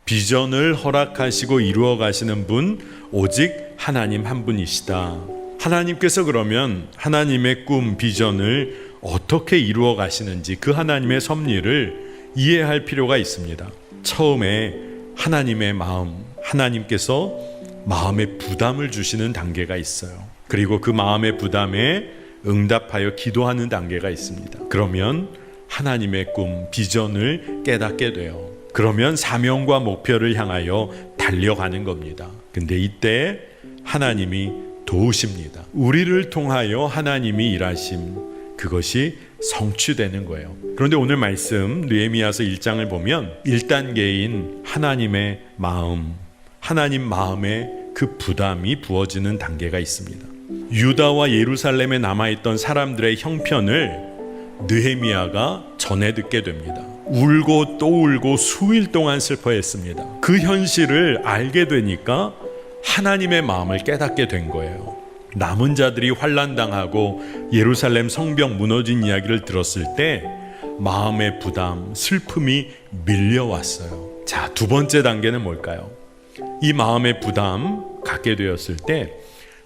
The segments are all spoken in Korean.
비전을 허락하시고 이루어 가시는 분 오직 하나님 한 분이시다. 하나님께서 그러면 하나님의 꿈, 비전을 어떻게 이루어 가시는지 그 하나님의 섭리를 이해할 필요가 있습니다. 처음에 하나님의 마음, 하나님께서 마음의 부담을 주시는 단계가 있어요. 그리고 그 마음의 부담에 응답하여 기도하는 단계가 있습니다. 그러면 하나님의 꿈, 비전을 깨닫게 돼요. 그러면 사명과 목표를 향하여 달려가는 겁니다. 근데 이때 하나님이 도우십니다. 우리를 통하여 하나님이 일하심, 그것이 성취되는 거예요. 그런데 오늘 말씀 느헤미야서 1장을 보면 1단계인 하나님의 마음, 하나님 마음에 그 부담이 부어지는 단계가 있습니다. 유다와 예루살렘에 남아있던 사람들의 형편을 느헤미야가 전해 듣게 됩니다. 울고 또 울고 수일 동안 슬퍼했습니다. 그 현실을 알게 되니까 하나님의 마음을 깨닫게 된 거예요. 남은 자들이 환난당하고 예루살렘 성벽 무너진 이야기를 들었을 때 마음의 부담, 슬픔이 밀려왔어요. 자, 두 번째 단계는 뭘까요? 이 마음의 부담 갖게 되었을 때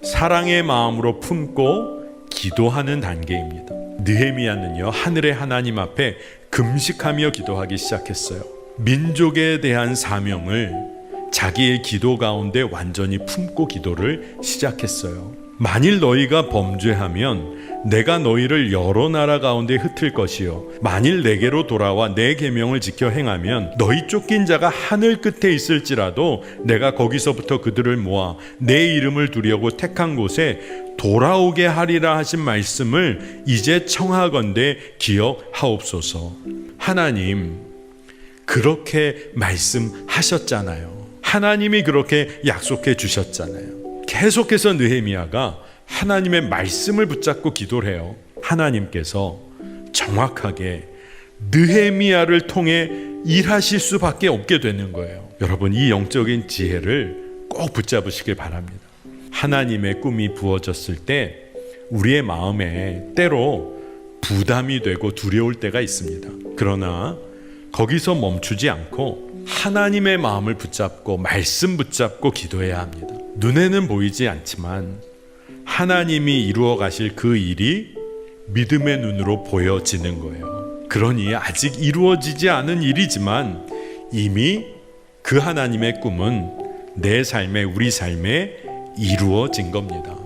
사랑의 마음으로 품고 기도하는 단계입니다. 느헤미야는요, 하늘의 하나님 앞에 금식하며 기도하기 시작했어요. 민족에 대한 사명을 자기의 기도 가운데 완전히 품고 기도를 시작했어요. 만일 너희가 범죄하면 내가 너희를 여러 나라 가운데 흩을 것이요, 만일 내게로 돌아와 내 계명을 지켜 행하면 너희 쫓긴 자가 하늘 끝에 있을지라도 내가 거기서부터 그들을 모아 내 이름을 두려고 택한 곳에 돌아오게 하리라 하신 말씀을 이제 청하건대 기억하옵소서. 하나님 그렇게 말씀하셨잖아요. 하나님이 그렇게 약속해 주셨잖아요. 계속해서 느헤미야가 하나님의 말씀을 붙잡고 기도를 해요. 하나님께서 정확하게 느헤미야를 통해 일하실 수밖에 없게 되는 거예요. 여러분, 이 영적인 지혜를 꼭 붙잡으시길 바랍니다. 하나님의 꿈이 부어졌을 때 우리의 마음에 때로 부담이 되고 두려울 때가 있습니다. 그러나 거기서 멈추지 않고 하나님의 마음을 붙잡고 말씀 붙잡고 기도해야 합니다. 눈에는 보이지 않지만 하나님이 이루어 가실 그 일이 믿음의 눈으로 보여지는 거예요. 그러니 아직 이루어지지 않은 일이지만 이미 그 하나님의 꿈은 내 삶에, 우리 삶에 이루어진 겁니다.